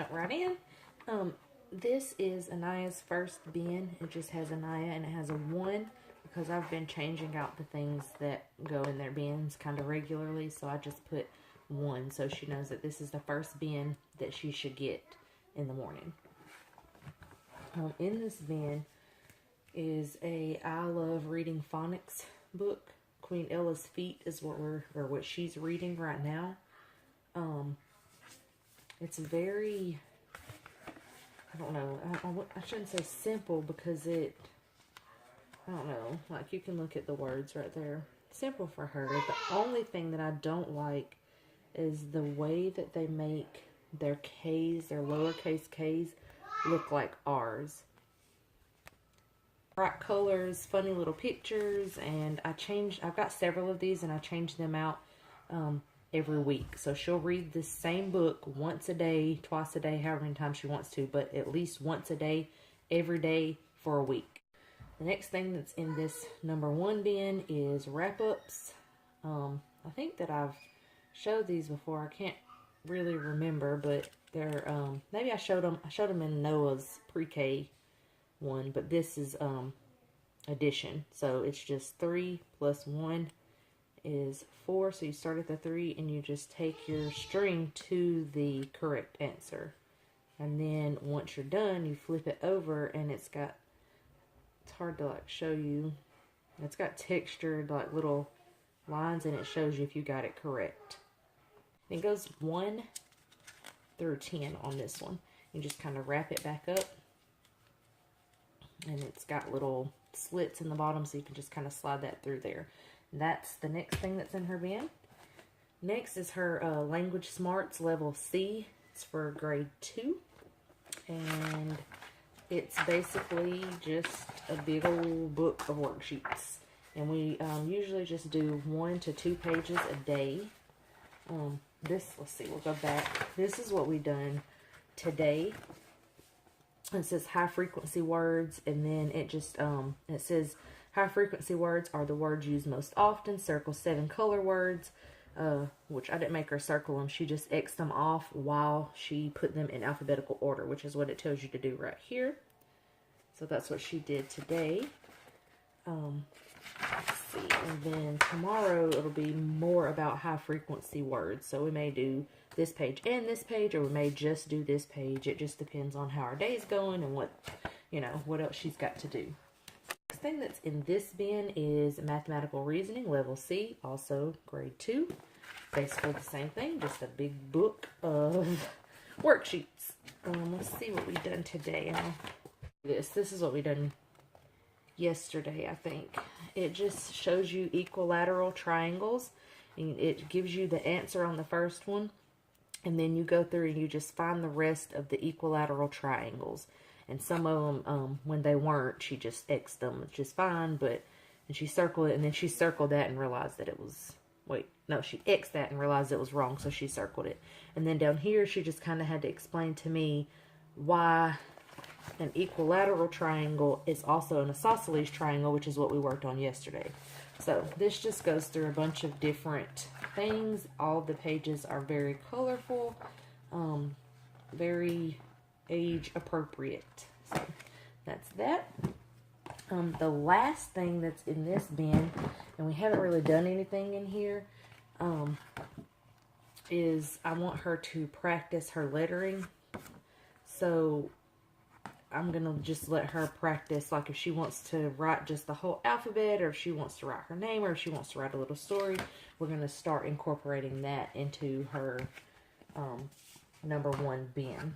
jump right in. This is Anaya's first bin. It just has Anaya and it has a 1 because I've been changing out the things that go in their bins kind of regularly. So I just put 1 so she knows that this is the first bin that she should get in the morning. In this bin is a I Love Reading Phonics book. Queen Ella's Feet is what she's reading right now. It's very, I don't know, I shouldn't say simple because I don't know, like you can look at the words right there. Simple for her. The only thing that I don't like is the way that they make their K's, their lowercase K's, look like R's. Bright colors, funny little pictures, and I've got several of these and I change them out every week. So she'll read the same book once a day, twice a day, however many times she wants to, but at least once a day, every day for a week. The next thing that's in this number 1 bin is wrap-ups. I think that I've showed these before. I can't really remember, but they're, maybe I showed them in Noah's pre-K one, but this is addition. So it's just 3 plus 1 is 4. So you start at the 3 and you just take your string to the correct answer. And then once you're done, you flip it over and it's hard to like show you. It's got textured like little lines and it shows you if you got it correct. It goes 1 through 10 on this one. You just kind of wrap it back up. And it's got little slits in the bottom so you can just kind of slide that through there. That's the next thing that's in her bin. Next is her Language Smarts Level C. It's for grade 2. And it's basically just a big old book of worksheets. And we usually just do 1 to 2 pages a day. Let's see, we'll go back. This is what we've done today. It says high frequency words, and then it just it says high frequency words are the words used most often. Circle 7 color words, which I didn't make her circle them. She just X'd them off while she put them in alphabetical order, which is what it tells you to do right here. So that's what she did today. Let's see, and then tomorrow it'll be more about high frequency words. So we may do this page and this page, or we may just do this page. It just depends on how our day's going and what else she's got to do. Next thing that's in this bin is Mathematical Reasoning Level C, also grade 2. Basically the same thing, just a big book of worksheets. Let's see what we've done today. This is what we done yesterday, I think. It just shows you equilateral triangles, and it gives you the answer on the first one, and then you go through and you just find the rest of the equilateral triangles. And some of them, when they weren't, she just X'd them, which is fine, and she circled it, and then she circled that and realized that it was, she X'd that and realized it was wrong, so she circled it. And then down here, she just kind of had to explain to me why an equilateral triangle is also an isosceles triangle, which is what we worked on yesterday. So this just goes through a bunch of different things. All of the pages are very colorful, very age appropriate. So that's that. The last thing that's in this bin, and we haven't really done anything in here, is I want her to practice her lettering. So I'm going to just let her practice, like if she wants to write just the whole alphabet, or if she wants to write her name, or if she wants to write a little story, we're going to start incorporating that into her number 1 bin.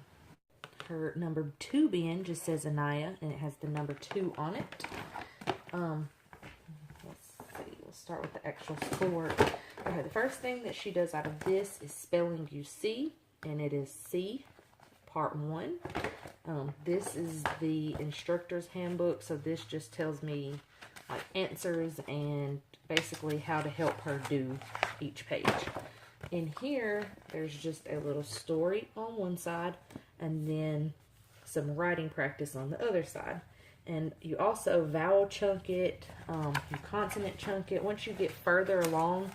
Her number 2 bin just says Anaya, and it has the number 2 on it. Let's see, we'll start with the actual schoolwork. Okay, the first thing that she does out of this is spelling you C, and it is C, part 1. This is the instructor's handbook, so this just tells me like answers and basically how to help her do each page. In here, there's just a little story on one side and then some writing practice on the other side. And you also vowel chunk it, you consonant chunk it. Once you get further along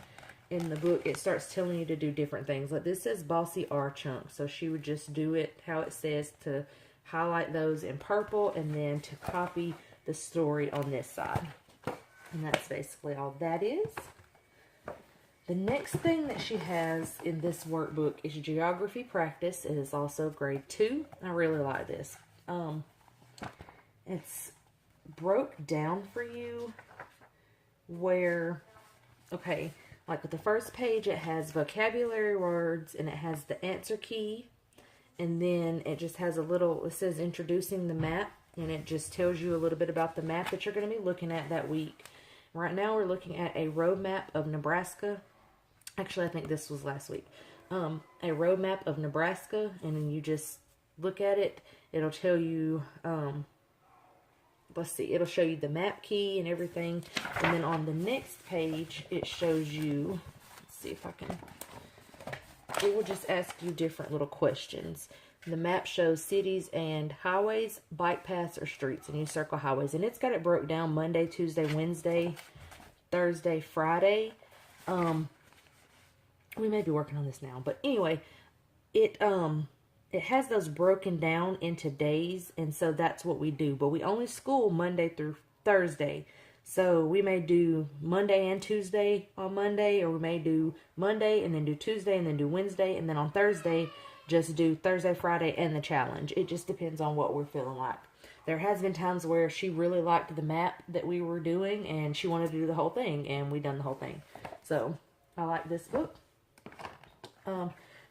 in the book, it starts telling you to do different things. Like this says Bossy R chunk. So she would just do it how it says, to highlight those in purple and then to copy the story on this side. And that's basically all that is. The next thing that she has in this workbook is geography practice. It is also grade 2. I really like this. It's broke down for you where, okay, like with the first page, it has vocabulary words and it has the answer key. And then it just has a little, it says introducing the map. And it just tells you a little bit about the map that you're going to be looking at that week. Right now we're looking at a road map of Nebraska. Actually, I think this was last week. A road map of Nebraska. And then you just look at it. It'll tell you, let's see, it'll show you the map key and everything. And then on the next page, it shows you, let's see if I can, it will just ask you different little questions. The map shows cities and highways, bike paths, or streets, and you circle highways. And it's got it broke down Monday, Tuesday, Wednesday, Thursday, Friday. We may be working on this now, but anyway, it has those broken down into days, and so that's what we do. But we only school Monday through Thursday. So we may do Monday and Tuesday on Monday, or we may do Monday and then do Tuesday and then do Wednesday, and then on Thursday just do Thursday, Friday, and the challenge. It just depends on what we're feeling like. There has been times where she really liked the map that we were doing, and she wanted to do the whole thing, and we done the whole thing. So I like this book.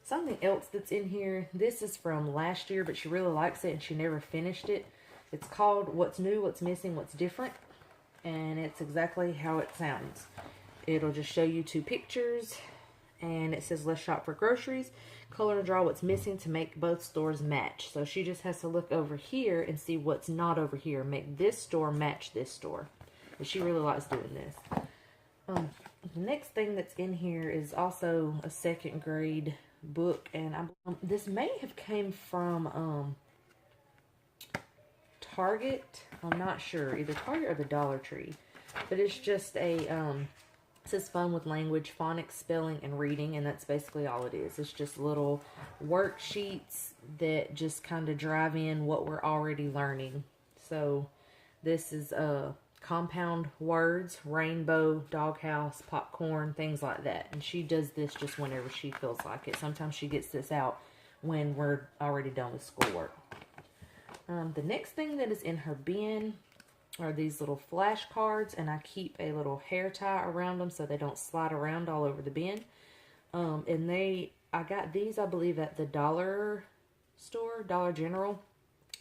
Something else that's in here, this is from last year, but she really likes it and she never finished it. It's called What's New, What's Missing, What's Different, and it's exactly how it sounds. It'll just show you 2 pictures, and it says let's shop for groceries, color and draw what's missing to make both stores match. So she just has to look over here and see what's not over here, make this store match this store. And she really likes doing this. The next thing that's in here is also a 2nd grade book, and this may have came from Target. I'm not sure, either Target or the Dollar Tree, but it's just a it says fun with language, phonics, spelling, and reading, and that's basically all it is. It's just little worksheets that just kind of drive in what we're already learning. So this is compound words, rainbow, doghouse, popcorn, things like that. And she does this just whenever she feels like it. Sometimes she gets this out when we're already done with schoolwork. The next thing that is in her bin are these little flashcards, and I keep a little hair tie around them so they don't slide around all over the bin. And I got these, I believe, at the dollar store, Dollar General,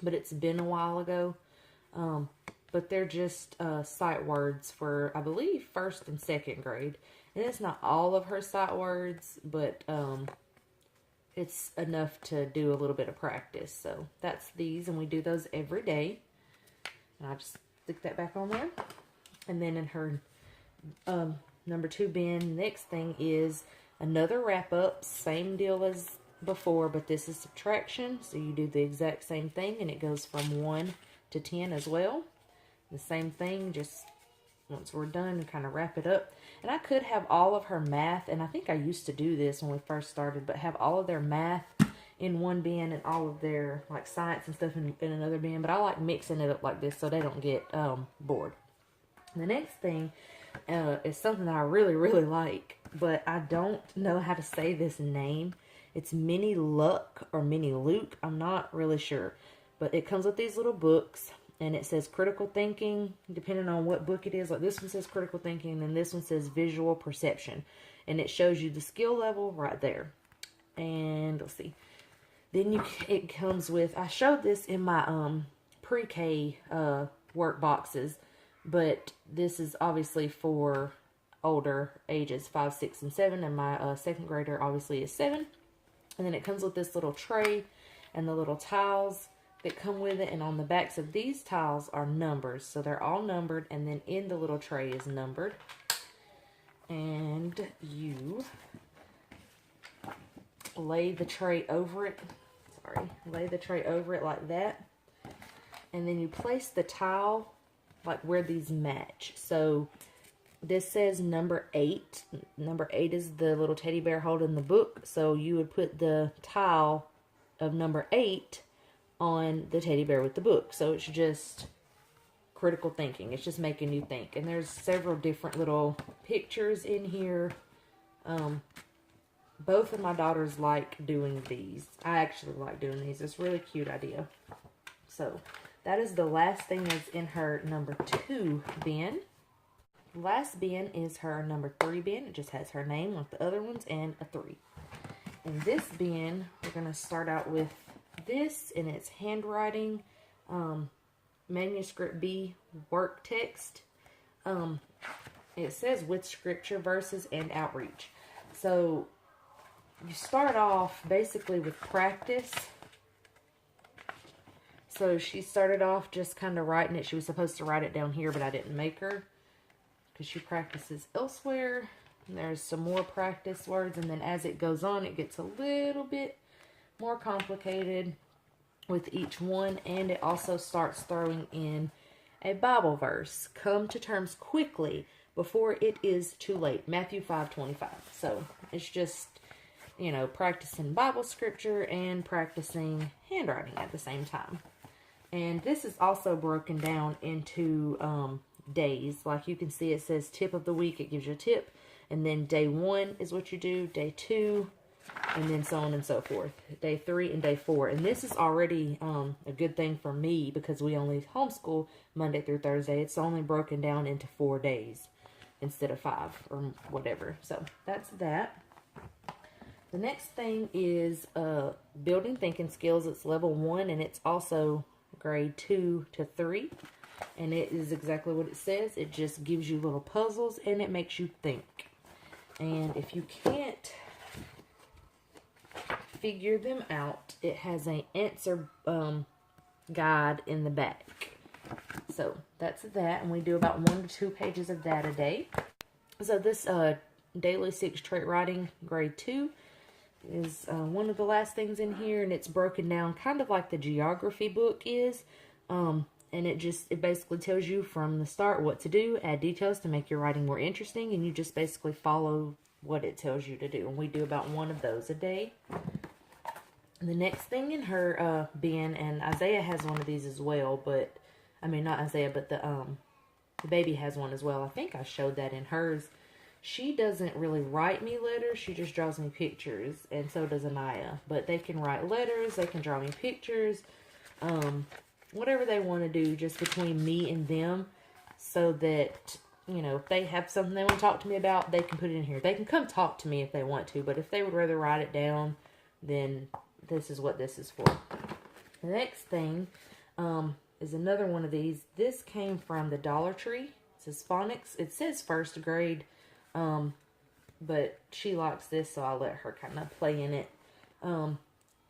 but it's been a while ago. But they're just sight words for, I believe, 1st and 2nd grade. And it's not all of her sight words, but it's enough to do a little bit of practice. So that's these, and we do those every day. And I just stick that back on there. And then in her number 2 bin, next thing is another wrap-up. Same deal as before, but this is subtraction. So you do the exact same thing, and it goes from 1 to 10 as well. The same thing, just once we're done, kind of wrap it up. And I could have all of her math, and I think I used to do this when we first started, but have all of their math in one bin and all of their like science and stuff in another bin. But I like mixing it up like this so they don't get bored. The next thing is something that I really, really like, but I don't know how to say this name. It's Mini Luck or Mini Luke. I'm not really sure. But it comes with these little books. And it says critical thinking, depending on what book it is. Like this one says critical thinking, and this one says visual perception. And it shows you the skill level right there. And let's see. Then it comes with, I showed this in my pre-K work boxes. But this is obviously for older ages, 5, 6, and 7. And my 2nd grader obviously is 7. And then it comes with this little tray and the little tiles that come with it, and on the backs of these tiles are numbers, so they're all numbered, and then in the little tray is numbered, and you lay the tray over it, like that, and then you place the tile like where these match. So This says number 8. Number 8 is the little teddy bear holding the book. So you would put the tile of number 8 on the teddy bear with the book. So it's just critical thinking. It's just making you think. And there's several different little pictures in here. Both of my daughters like doing these. I actually like doing these. It's a really cute idea. So that is the last thing that's in her number 2 bin. Last bin is her number 3 bin. It just has her name like the other ones and a 3. In this bin, we're going to start out with this, and it's handwriting, manuscript B work text. It says with scripture verses and outreach. So you start off basically with practice. So she started off just kind of writing it. She was supposed to write it down here, but I didn't make her because she practices elsewhere. And there's some more practice words, and then as it goes on, it gets a little bit more complicated with each one, and it also starts throwing in a Bible verse. Come to terms quickly before it is too late. Matthew 5:25. So it's just, you know, practicing Bible scripture and practicing handwriting at the same time. And this is also broken down into days. Like you can see, it says tip of the week. It gives you a tip. And then day 1 is what you do. Day 2, and then so on and so forth. Day 3 and day 4. And this is already a good thing for me because we only homeschool Monday through Thursday. It's only broken down into 4 days instead of 5 or whatever. So that's that. The next thing is building thinking skills. It's level 1, and it's also grade 2 to 3. And it is exactly what it says. It just gives you little puzzles, and it makes you think. And if you can't figure them out, it has an answer guide in the back. So that's that, and we do about 1 to 2 pages of that a day. So this daily 6 trait writing grade 2 is one of the last things in here, and it's broken down kind of like the geography book is. And it basically tells you from the start what to do, add details to make your writing more interesting, and you just basically follow what it tells you to do. And we do about 1 of those a day. The next thing in her bin, and Isaiah has one of these as well, but, I mean, not Isaiah, but the baby has one as well. I think I showed that in hers. She doesn't really write me letters. She just draws me pictures, and so does Anaya. But they can write letters. They can draw me pictures. Whatever they want to do just between me and them, so that, you know, if they have something they want to talk to me about, they can put it in here. They can come talk to me if they want to, but if they would rather write it down, then this is what this is for. The next thing is another one of these. This came from the Dollar Tree. It says phonics. It says 1st grade, but she likes this, so I'll let her kind of play in it.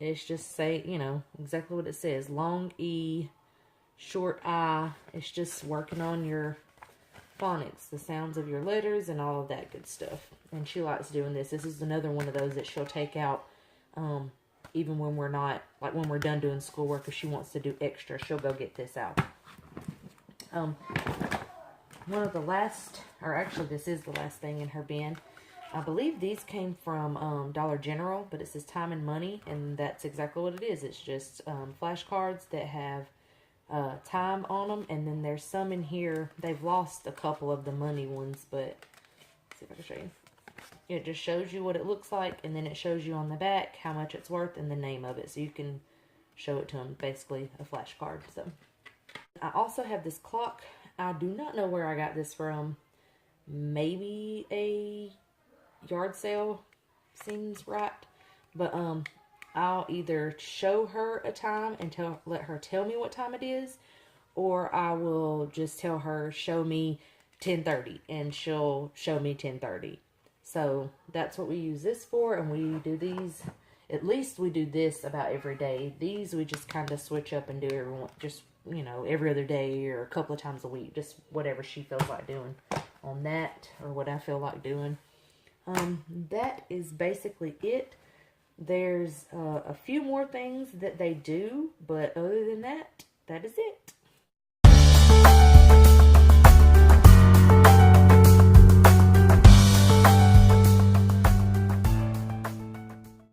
It's just say, you know, exactly what it says. Long E, short I. It's just working on your phonics, the sounds of your letters and all of that good stuff. And she likes doing this. This is another one of those that she'll take out even when we're not, like when we're done doing schoolwork. If she wants to do extra, she'll go get this out. One of the last, or actually this is the last thing in her bin. I believe these came from Dollar General, but it says time and money, and that's exactly what it is. It's just flashcards that have time on them, and then there's some in here. They've lost a couple of the money ones, but let's see if I can show you. It just shows you what it looks like, and then it shows you on the back how much it's worth and the name of it, so you can show it to them, basically a flashcard. So I also have this clock. I do not know where I got this from. Maybe a yard sale seems right, but I'll either show her a time and let her tell me what time it is, or I will just tell her, show me 10:30, and she'll show me 10:30. So that's what we use this for, and we do these, at least we do this about every day. These we just kind of switch up and do every other day or a couple of times a week, just whatever she feels like doing on that, or what I feel like doing. That is basically it. There's a few more things that they do, but other than that, that is it.